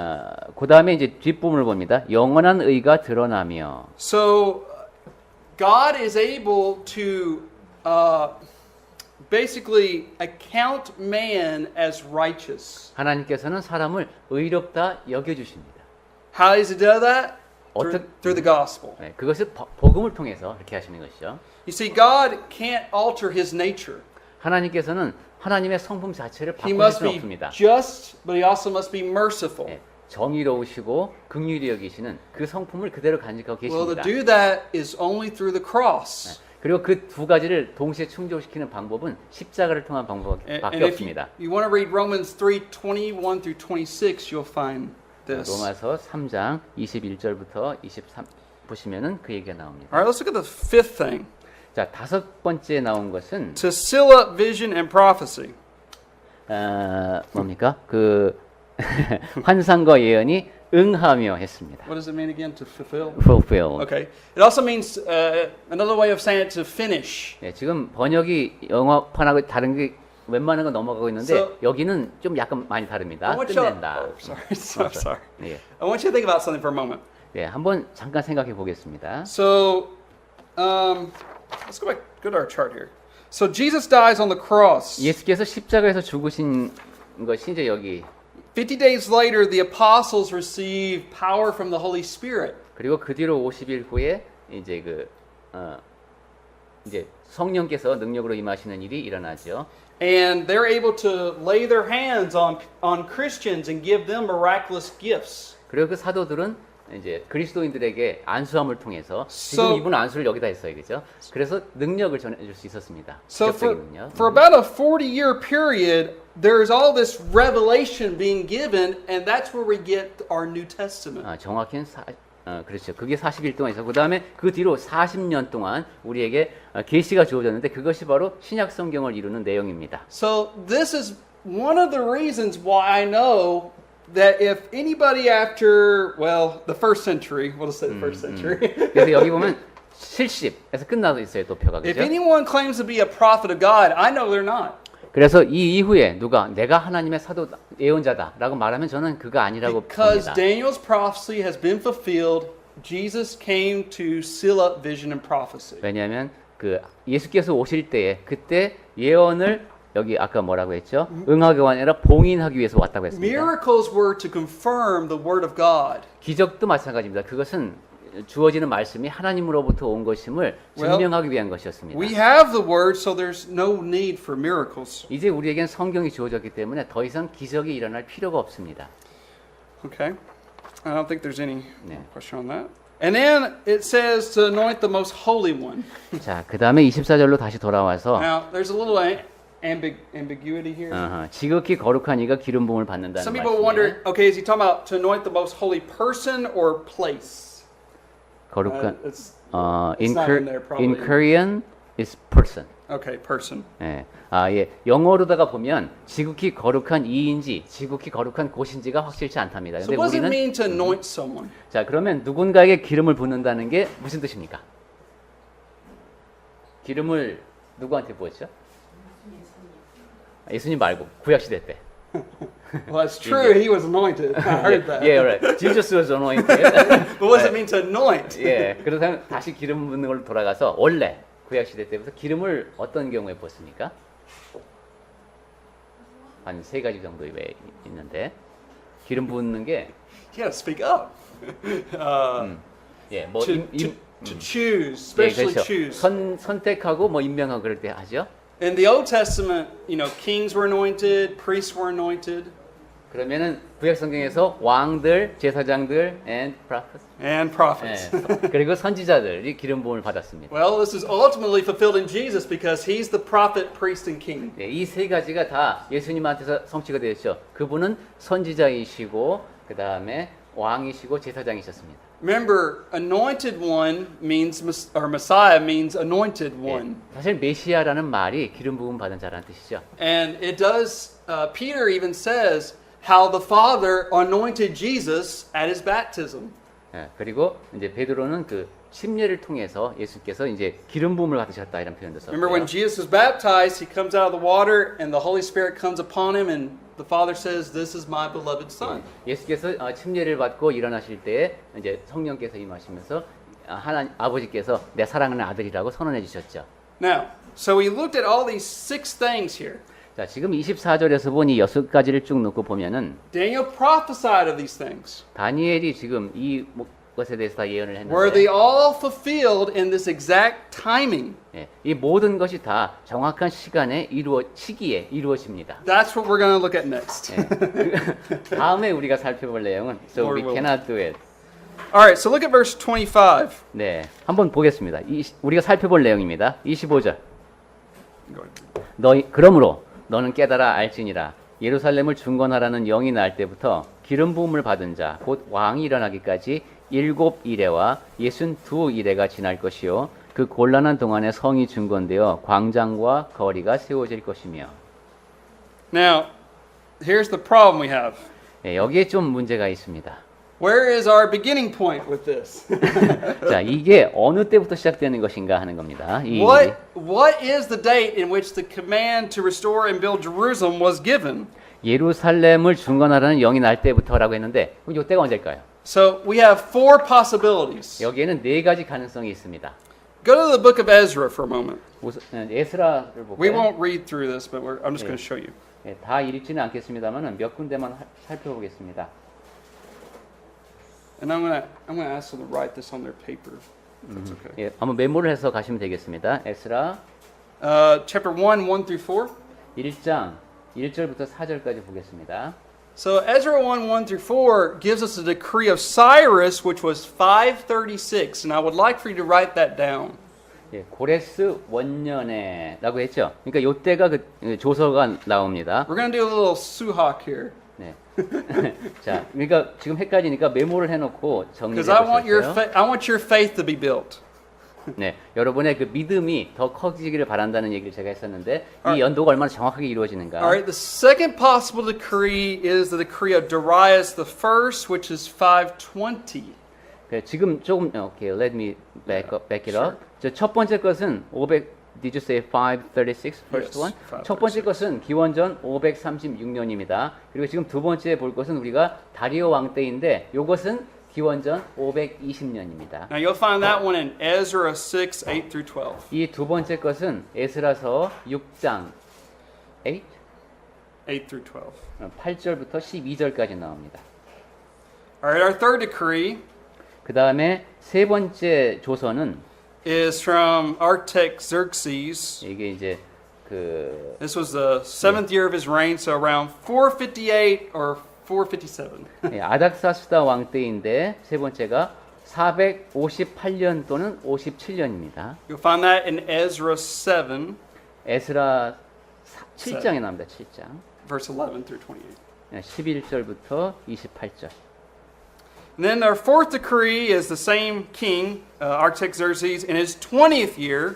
그 다음에 이제 뒷부분을 봅니다. 영원한 의가 드러나며. So God is able to basically account man as righteous. 하나님께서는 사람을 의롭다 여겨주십니다. How does he do that? 어떻게- Through the gospel. 네, 그것을 복음을 통해서 이렇게 하시는 것이죠. You see, God can't alter his nature. 하나님께서는 하나님의 성품 자체를 He 바꾸실 must 수는 be 없습니다. just, but he also must be merciful. 네, 정의로우시고 긍휼히 여기시는 그 성품을 그대로 간직하고 Well, to 계십니다. do that is only through the cross. 그리고 그 두 가지를 동시에 충족시키는 방법은 십자가를 통한 방법밖에 And if 없습니다. you want to read Romans 3:21 through 26, you'll find this. 로마서 3장 21절부터 23 보시면은 그 얘기가 나옵니다. All right, let's look at the fifth thing. 자, 다섯 번째 나온 것은 To seal up vision and prophecy. 뭡니까? 그 환상과 예언이 응하며 했습니다. What does it mean again? To fulfill? fulfill. Okay. It also means another way of saying it, to finish. 네, 지금 번역이 영어판하고 다른 게 웬만한 거 넘어가고 있는데 So- 여기는 좀 약간 많이 다릅니다. I want you. 끝낸다. Oh, sorry. Sorry. 네, I want you to think about something for a moment. 네, 한번 잠깐 생각해 보겠습니다. So, let's go to our chart here. So Jesus dies on the cross. 예수께서 십자가에서 죽으신 것이 이제 여기 50 days later, the apostles receive power from the Holy Spirit. 그리고 그 뒤로 50일 후에 이제 이제 성령께서 능력으로 임하시는 일이 일어나죠. And they're able to lay their hands on Christians and give them miraculous gifts. 그리고 그 사도들은 이제 그리스도인들에게 안수함을 통해서 So- 지금 이분 안수를 여기다 했어요, 그죠? 그래서 능력을 전해줄 수 있었습니다. So 기적적인 능력. for about a 40-year period, there's all this revelation being given, and that's where we get our New Testament. 정확히는 그렇죠. 그게 40일 동안 있었고 그 다음에 그 뒤로 40년 동안 우리에게 계시가 주어졌는데 그것이 바로 신약 성경을 이루는 내용입니다. So this is one of the reasons why I know that if anybody after, well, the first century, we'll just say the first century. 그래서 여기 보면 70에서 끝나고 있어요. 도표가 If 그죠? anyone claims to be a prophet of God, I know they're not. 그래서 이 이후에 누가 내가 하나님의 사도 예언자다라고 말하면 저는 그가 아니라고 Because 봅니다. Daniel's prophecy has been fulfilled, Jesus came to seal up vision and prophecy. 왜냐하면 그 예수께서 오실 때에 그때 예언을 여기 아까 뭐라고 했죠? 응하기 아니라 봉인하기 위해서 왔다고 했습니다. Miracles were to confirm the word of God. 기적도 마찬가지입니다. 그것은 주어지는 말씀이 하나님으로부터 온 것임을 증명하기 위한 것이었습니다. We have the word, so there's no need for miracles. 이제 우리에겐 성경이 주어졌기 때문에 더 이상 기적이 일어날 필요가 없습니다. Okay. I don't think there's any 네. question on that. And then it says to anoint the most holy one. 자, 그 다음에 24절로 다시 돌아와서 Now, there's a little ambiguity here. 지극히 거룩한 이가 기름 부음을 받는다는 Some people 말씀이에요. wonder, okay, is he talking about to anoint the most holy person or place? 거룩한 It's in, not in there, probably. in Korean is person. okay, person. 예. 예. 영어로다가 보면 지극히 거룩한 이인지 지극히 거룩한 곳인지가 확실치 않답니다. So 근데 what does it 우리는 mean to anoint someone? 자, 그러면 누군가에게 기름을 붓는다는 게 무슨 뜻입니까? 기름을 누구한테 부었죠? 예수님 말고 구약 시대 때. Well, that's true. He was anointed. I heard that. Yeah, right. Jesus was anointed. But what does it mean to anoint? 예. 그렇다면 다시 기름 붓는 걸로 돌아가서 원래 구약 시대 때부터 기름을 어떤 경우에 부었습니까? 한 세 가지 정도 있는데 기름 붓는 게 You gotta speak up. 예, 뭐 To choose, 예, especially 그렇죠. choose. 선택하고 뭐 임명하고 그럴 때 하죠. In the Old Testament, kings were anointed, priests were anointed, 그러면은 구약 성경에서 왕들, 제사장들 and prophets. and prophets. 예, 그리고 선지자들이 기름 부음을 받았습니다. Well, this is ultimately fulfilled in Jesus because he's the prophet, priest, and king. 네, 이 세 가지가 다 예수님한테서 성취가 되었죠. 그분은 선지자이시고 그 다음에 왕이시고 제사장이셨습니다. Remember, anointed one means, or Messiah means anointed one. 예, 사실 메시아라는 말이 기름 부음 받은 자라는 뜻이죠. And it does, Peter even says how the Father anointed Jesus at his baptism. 예, 그리고 이제 베드로는 그 침례를 통해서 예수께서 이제 기름 부음을 받으셨다 이런 표현도 Remember when 썼고요. Jesus was baptized, he comes out of the water and the Holy Spirit comes upon him and the Father says, "This is my beloved Son." 예수께서 침례를 받고 일어나실 때 이제 성령께서 임하시면서 하나님 아버지께서 내 사랑하는 아들이라고 선언해 주셨죠. Now, so we looked at all these 6 things here. 자, 지금 24절에서 보니 6가지를 쭉 놓고 보면은 Daniel prophesied of these things. 다니엘이 지금 이 것에 대해서 다 예언을 Were they 했는데 all fulfilled in this exact timing? 예, 이 모든 것이 다 정확한 시기에 이루어집니다. That's what we're going to look at next. 예, 다음에 우리가 살펴볼 내용은 So Lord we willing. cannot do it. All right, so look at verse 25. 네, 한번 보겠습니다. 우리가 살펴볼 내용입니다. 25절. 그러므로 너는 깨달아 알지니라 예루살렘을 중건하라는 영이 날 때부터 기름 부음을 받은 자 곧 왕이 일어나기까지 7이레와 62이레가 지날 것이요 그 곤란한 동안에 성이 중건되어 광장과 거리가 세워질 것이며. Now, here's the problem we have. 네, 여기에 좀 문제가 있습니다. Where is our beginning point with this? 자, 이게 어느 때부터 시작되는 것인가 하는 겁니다. 이 일이. What is the date in which the command to restore and build Jerusalem was given? 예루살렘을 중건하라는 영이 날 때부터라고 했는데 그럼 이때가 언제일까요? So we have 4 possibilities. 여기에는 4가지 가능성이 있습니다. Go to the book of Ezra for a moment. 우선 에스라를 We 볼까요? won't read through this, but I'm just going to show you. 예, 다 읽지는 않겠습니다만 몇 군데만 살펴보겠습니다. And I'm going to ask them to write this on their paper. If that's okay. 예, 한번 메모를 해서 가시면 되겠습니다. 에스라 Chapter 1, 1 through 4. 1장 1절부터 4절까지 보겠습니다. So Ezra 1, 1 through 4 gives us a decree of Cyrus, which was 536. And I would like for you to write that down. 예, 고레스 원년에라고 했죠. 그러니까 요때가 그 조서가 나옵니다. We're going to do a little suhak here. 네. 자, 그러니까 지금 헷갈리니까 메모를 해놓고 정리해 Because 보셨어요. I want your faith to be built. 네, 여러분의 그 믿음이 더 커지기를 바란다는 얘기를 제가 했었는데 이 Alright. 연도가 얼마나 정확하게 이루어지는가. All right, the second possible decree is the decree of Darius the First, which is 520. 그래, 지금 조금 오케이, let me back it up. 저 첫 번째 것은 500. Did you say 536 first Yes, one? 536. 첫 번째 것은 기원전 536년입니다. 그리고 지금 두 번째 볼 것은 우리가 다리오 왕 때인데 요것은 기원전 520년입니다. Now you'll find that one in Ezra 6, 8 through 12. 이 두 번째 것은 에스라서 6장 8? 8 through 12. 8절부터 12절까지 나옵니다. All right, our third decree 그 다음에 세 번째 조서는 is from Artaxerxes. 이게 이제 그 This was the seventh year of his reign, so around 458 or 457. 아닥사스다 왕 때인데 세 번째가 458년 또는 57년입니다. You'll find that in Ezra 7, 에스라 7장에 나옵니다. 7장. verse 11 through 28. 11절부터 28절. And then our fourth decree is the same king, Artaxerxes, in his 20th year,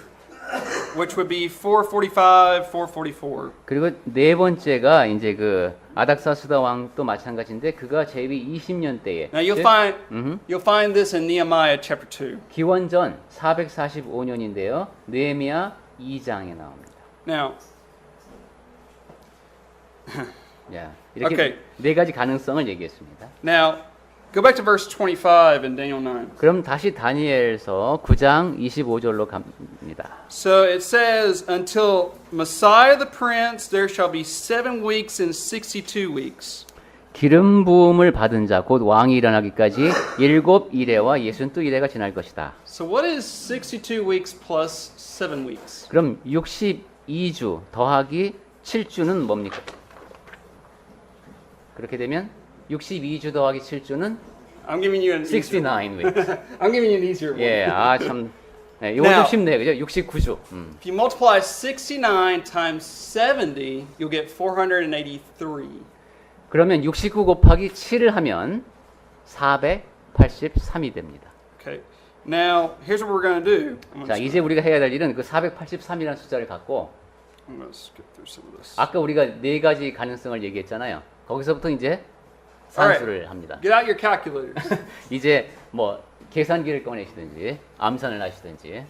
which would be 445, 444. 그리고 네 번째가 이제 그 아닥사스다 왕도 마찬가지인데 그가 제위 20년 때에 Now you'll find this in Nehemiah chapter 2. 기원전 445년인데요. 느헤미야 2장에 나옵니다. Now, 야, 이렇게 Okay. 네 가지 가능성을 얘기했습니다. now go back to verse 25 in Daniel 9. 그럼 다시 다니엘서 9장 25절로 갑니다. So it says, until Messiah the Prince, there shall be 7 weeks and 62 weeks. 기름 부음을 받은 자 곧 왕이 일어나기까지 7일에와 62일에가 지날 것이다. So what is 62 weeks plus 7 weeks? 그럼 62주 더하기 7주는 뭡니까? 그렇게 되면 62주 더하기 7주는 I'm giving you an easier 69 one. weeks. I'm giving you an easier one. 예, 아 참. 네, 이거 좀 Now- 쉽네요. 그죠? 69주. If you multiply 69 times 70, you'll get 483. 그러면 69 곱하기 7을 하면 483이 됩니다. Okay. Now, here's what we're going to do. 자, 이제 우리가 해야 될 일은 그 483이라는 숫자를 갖고 I'm going to skip through some of this. 아까 우리가 네 가지 가능성을 얘기했잖아요. 거기서부터 이제 산수를 합니다. Get out your calculators. 이제 뭐 계산기를 꺼내시든지 암산을 하시든지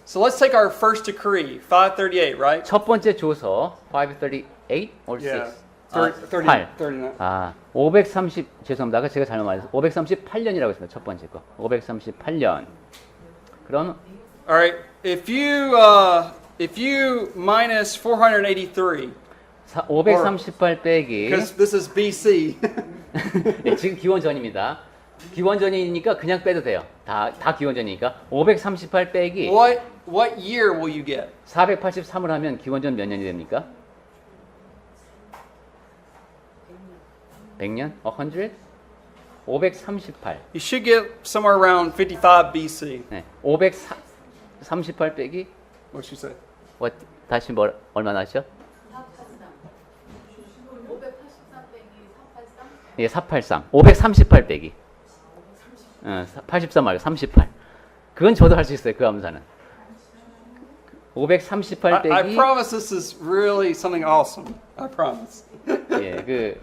So let's take our first decree, 538, right? 첫 번째 조서 538 or 6? Yeah. 8. 39. 아, 530 죄송합니다. 아까 제가 잘못 말했어요. 538년이라고 했습니다. 첫 번째 거. 538년. 그럼 All right. If you minus 483, 538 빼기 because this is BC. 네, 지금 기원전입니다. 기원전이니까 그냥 빼도 돼요. 다 기원전이니까 538 빼기 what year will you get? 483을 하면 기원전 몇 년이 됩니까? 100년? 100? 538. You should get somewhere around 55 BC. 네. 538 빼기 What'd she say? 다시 얼마나 하죠? 583 예, 483. 538 빼기. 83 말고 38. 그건 저도 할 수 있어요. 그 암산은. 538 I 빼기 promise this is really something awesome. I promise. 예, 그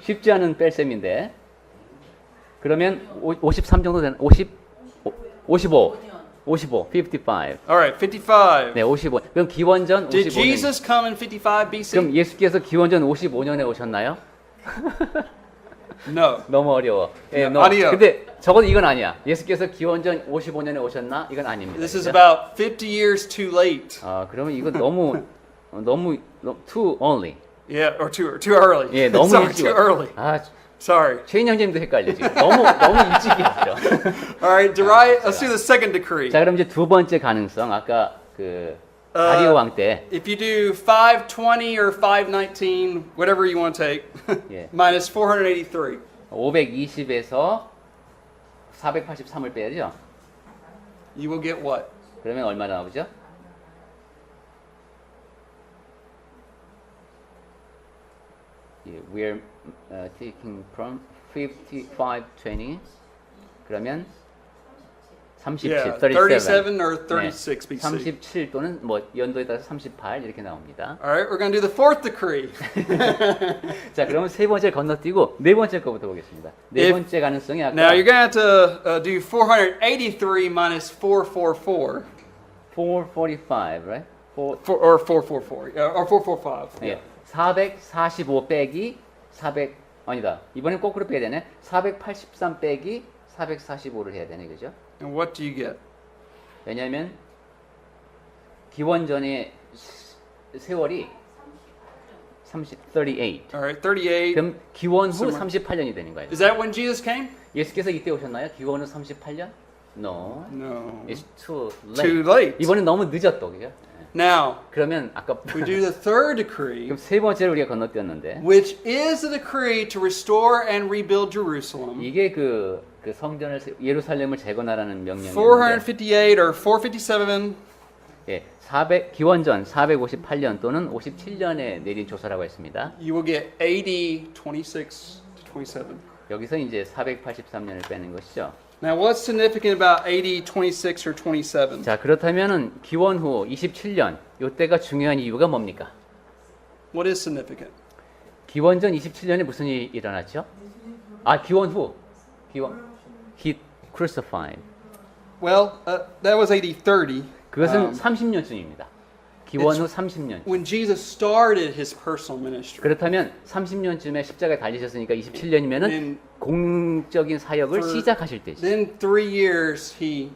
쉽지 않은 뺄셈인데. 그러면 53 정도 되나? 55. 55. All right, 55. 네, 55. 그럼 기원전 Did 55년. Jesus come in 55 BC? 그럼 예수께서 기원전 55년에 오셨나요? No. 너무 어려워. 예, 아니요. 근데 적어도 이건 아니야. 예수께서 기원전 55년에 오셨나? 이건 아닙니다. This is 그죠? about 50 years too late. 아, 그러면 이거 너무 too only. Yeah, or too early. 예, 너무 Sorry, 일찍. too early. 아, Sorry. 최인 형제님도 헷갈려 지금. 너무 일찍이었죠. All right, Darius, let's do the second decree. 자, 그럼 이제 두 번째 가능성 아까 그 다리오 왕 때 If you do 520 or 519, whatever you want to take, 예. minus 483. 520에서 483을 빼야죠. you will get what? 그러면 얼마 나오죠? We're taking from 55:20. 그러면 37, Yeah, 37. 37 or 36 BC. 37 또는 뭐 연도에 따라서 38 이렇게 나옵니다. All right, we're going to do the fourth decree. 자, 그러면 세 번째 건너뛰고 네 번째 거부터 보겠습니다. 네 If- 번째 가능성이 아까 Now you're going to have to do 483 minus 444. 445, right? Or 444. Or 445. 예. 445 빼기 400 아니다. 이번엔 거꾸로 빼야 되네. 483 빼기 445를 해야 되네. 그죠? And what do you get? 왜냐하면 기원전의 세월이 38. All right, 38. 그럼 기원 후 Somewhere. 38년이 되는 거예요. Is that when Jesus came? 예수께서 이때 오셨나요? 기원 후 38년? No. No. It's too late. Too late. 이번엔 너무 늦었다. 그죠? Now, 그러면 아까 we do the third decree, 그럼 세 번째를 우리가 건너뛰었는데 which is the decree to restore and rebuild Jerusalem. 이게 그 성전을 예루살렘을 재건하라는 명령이었는데 458 or 457. 예, 기원전 458년 또는 57년에 내린 조사라고 했습니다. You will get AD 26 to 27. 여기서 이제 483년을 빼는 것이죠. Now, what's significant about AD 26 or 27? 자, 그렇다면은 기원 후 27년 이때가 중요한 이유가 뭡니까? What is significant? 기원전 27년에 무슨 일이 일어났죠? 아, 기원 후. He crucified. Well, that was AD 30. 그것은 30년쯤입니다. 기원 후 30년. When Jesus started his personal ministry. 그렇다면 30년쯤에 십자가에 달리셨으니까 27년이면은 Then, 공적인 사역을 For- 시작하실 때죠. then 3 years he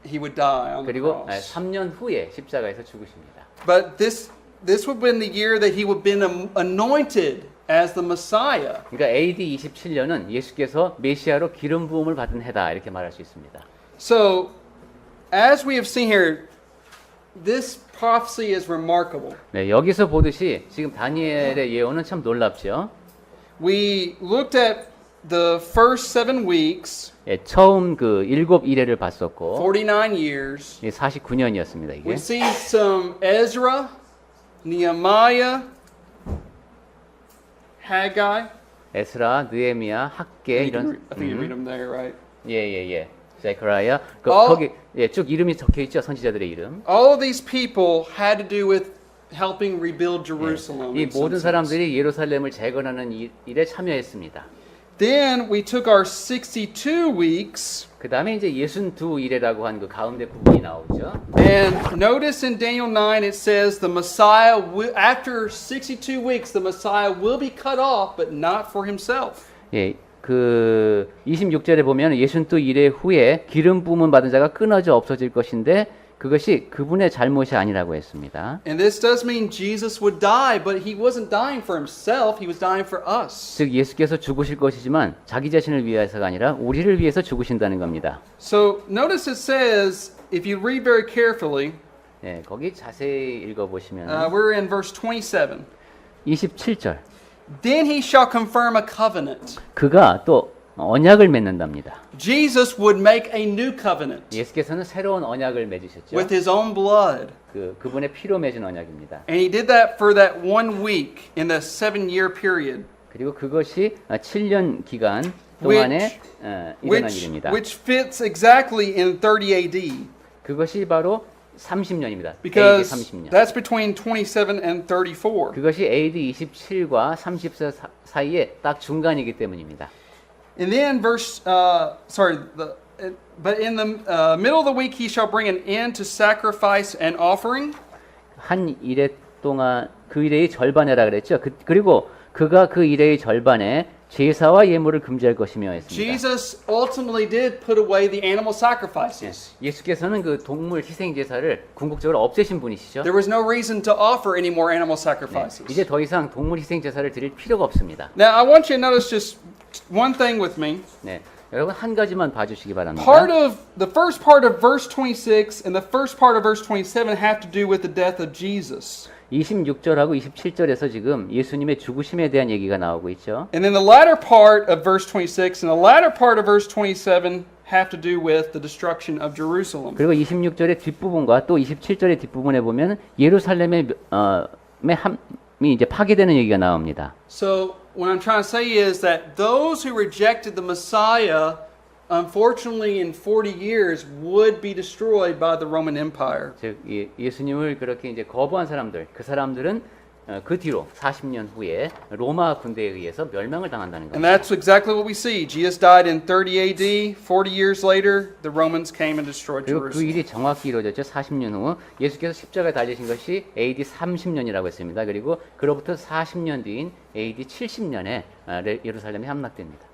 would die on the 그리고 cross. 3년 후에 십자가에서 죽으십니다. But this would have been the year that he would have been anointed as the Messiah. 그러니까 AD 27년은 예수께서 메시아로 기름 부음을 받은 해다 이렇게 말할 수 있습니다. So, as we have seen here, this prophecy is remarkable. 네, 여기서 보듯이 지금 다니엘의 예언은 참 놀랍죠. We looked at the first 7 weeks, 예, 처음 그 7일회를 봤었고 49 years. 49년이었습니다. 이게. We see some Ezra, Nehemiah, Haggai. 에스라, 느헤미야, 학계 I 이런 think you read them there, right? 예예예. 제크라야 All- 거기 예, 쭉 이름이 적혀 있죠. 선지자들의 이름. All of these people had to do with helping rebuild 예, Jerusalem. 이 in some 모든 sense. 사람들이 예루살렘을 재건하는 일에 참여했습니다. Then we took our 62 weeks, 그 다음에 이제 62일이라고 한 그 가운데 부분이 나오죠. and notice in Daniel 9 it says the Messiah, after 62 weeks, the Messiah will be cut off, but not for himself. 예, 그 26절에 보면 62일의 후에 기름 부음을 받은 자가 끊어져 없어질 것인데 그것이 그분의 잘못이 아니라고 했습니다. And this does mean Jesus would die, but he wasn't dying for himself, he was dying for us. 즉 예수께서 죽으실 것이지만 자기 자신을 위해서가 아니라 우리를 위해서 죽으신다는 겁니다. So notice it says, if you read very carefully, 예, 거기 자세히 읽어보시면 we're in verse 27. 27절 Then he shall confirm a covenant. 그가 또 언약을 맺는답니다. Jesus would make a new covenant 예수께서는 새로운 언약을 맺으셨죠. with his own blood. 그분의 피로 맺은 언약입니다. And he did that for that 1 week in the 7-year period, 그리고 그것이 7년 기간 동안에 일어난 일입니다. which fits exactly in 30 AD. 그것이 바로 30년입니다. AD Because 30년. that's between 27 and 34. 그것이 AD 27과 34 사이에 딱 중간이기 때문입니다. And then but in the middle of the week he shall bring an end to sacrifice and offering. 한 일해 동안 그 일의 절반이라 그랬죠. 그리고 그가 그 일의 절반에 제사와 예물을 금지할 것이며 했습니다. Jesus ultimately did put away the animal sacrifices. 예수께서는 그 동물 희생 제사를 궁극적으로 없애신 분이시죠. There was no reason to offer any more animal 네, sacrifices. 이제 더 이상 동물 희생 제사를 드릴 필요가 없습니다. Now I want you to notice just one thing with me. 네, 여러분 한 가지만 봐주시기 바랍니다. The first part of verse 26 and the first part of verse 27 have to do with the death of Jesus. 26절하고 27절에서 지금 예수님의 죽으심에 대한 얘기가 나오고 있죠. And then the latter part of verse 26 and the latter part of verse 27 have to do with the destruction of Jerusalem. 그리고 26절의 뒷부분과 또 27절의 뒷부분에 보면 예루살렘의 함이 이제 파괴되는 얘기가 나옵니다. So what I'm trying to say is that those who rejected the Messiah, unfortunately in 40 years would be destroyed by the Roman Empire. 즉 예수님을 그렇게 이제 거부한 사람들, 그 사람들은 그 뒤로 40년 후에 로마 군대에 의해서 멸망을 당한다는 And 겁니다. that's exactly what we see. Jesus died in 30 AD. 40 years later, the Romans came and destroyed 그리고 그 Jerusalem. 일이 정확히 이루어졌죠. 40년 후 예수께서 십자가에 달리신 것이 AD 30년이라고 했습니다. 그리고 그로부터 40년 뒤인 AD 70년에 예루살렘이 함락됩니다.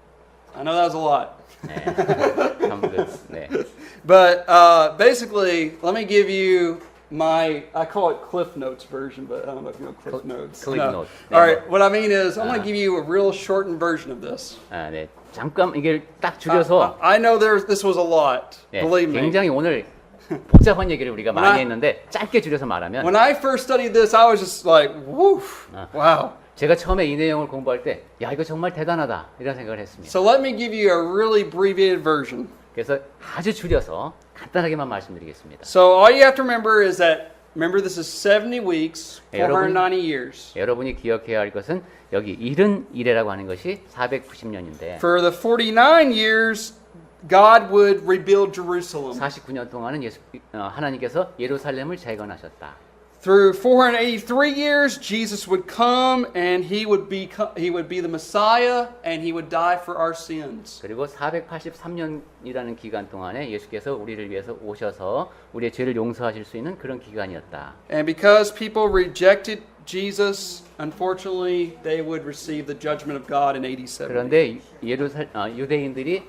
I know that was a lot. 네. 네. But basically, let me give you I call it Cliff Notes version, but I don't know if you know Cliff Notes. Cliff No. Notes. All right, what I mean is I'm going to give you a real shortened version of this. 네. 잠깐 이게 딱 줄여서 I know this was a lot. 네. Believe me. 굉장히 오늘 복잡한 얘기를 우리가 When 많이 I- 했는데 짧게 줄여서 말하면 When I first studied this, I was just like, woof, wow. 제가 처음에 이 내용을 공부할 때 야 이거 정말 대단하다 이런 생각을 했습니다. So let me give you a really abbreviated version. 그래서 아주 줄여서 간단하게만 말씀드리겠습니다. So all you have to remember is that, remember this is 70 weeks, 네, 여러분- 490 years. 여러분이 기억해야 할 것은 여기 71이라고 하는 것이 490년인데 For the 49 years, God would rebuild Jerusalem. 49년 동안은 하나님께서 예루살렘을 재건하셨다. Through 483 years, Jesus would come and he would be the Messiah and he would die for our sins. 그리고 483년이라는 기간 동안에 예수께서 우리를 위해서 오셔서 우리의 죄를 용서하실 수 있는 그런 기간이었다. And because people rejected Jesus, unfortunately, they would receive the judgment of God in AD 70. 그런데 유대인들이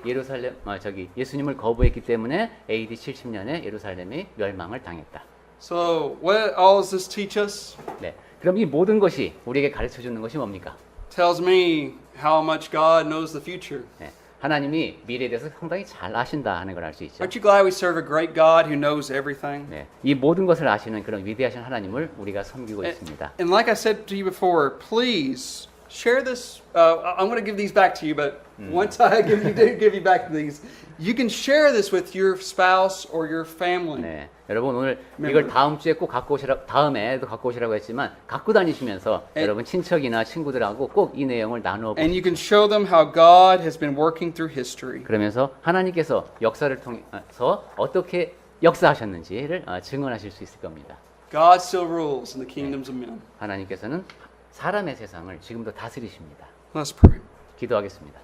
예수님을 거부했기 때문에 AD 70년에 예루살렘이 멸망을 당했다. So, what all does this teach us? 네. 그럼 이 모든 것이 우리에게 가르쳐 주는 것이 뭡니까? Tells me how much God knows the future. 네. 하나님이 미래에 대해서 상당히 잘 아신다 하는 걸 알 수 있죠. Aren't you glad we serve a great God who knows everything? 네. 이 모든 것을 아시는 그런 위대하신 하나님을 우리가 섬기고 있습니다. And like I said to you before, please share this. I'm going to give these back to you, but once I give you back these, you can share this with your spouse or your family. 네. 여러분 오늘 이걸 다음 주에 꼭 갖고 오시라, 다음에도 갖고 오시라고 했지만 갖고 다니시면서 여러분 친척이나 친구들하고 꼭 이 내용을 나누어 And you 보십시오. can show them how God has been working through history. 그러면서 하나님께서 역사를 통해서 어떻게 역사하셨는지를 증언하실 수 있을 겁니다. God still rules in the kingdoms of men. 하나님께서는 사람의 세상을 지금도 다스리십니다. Let's pray. 기도하겠습니다.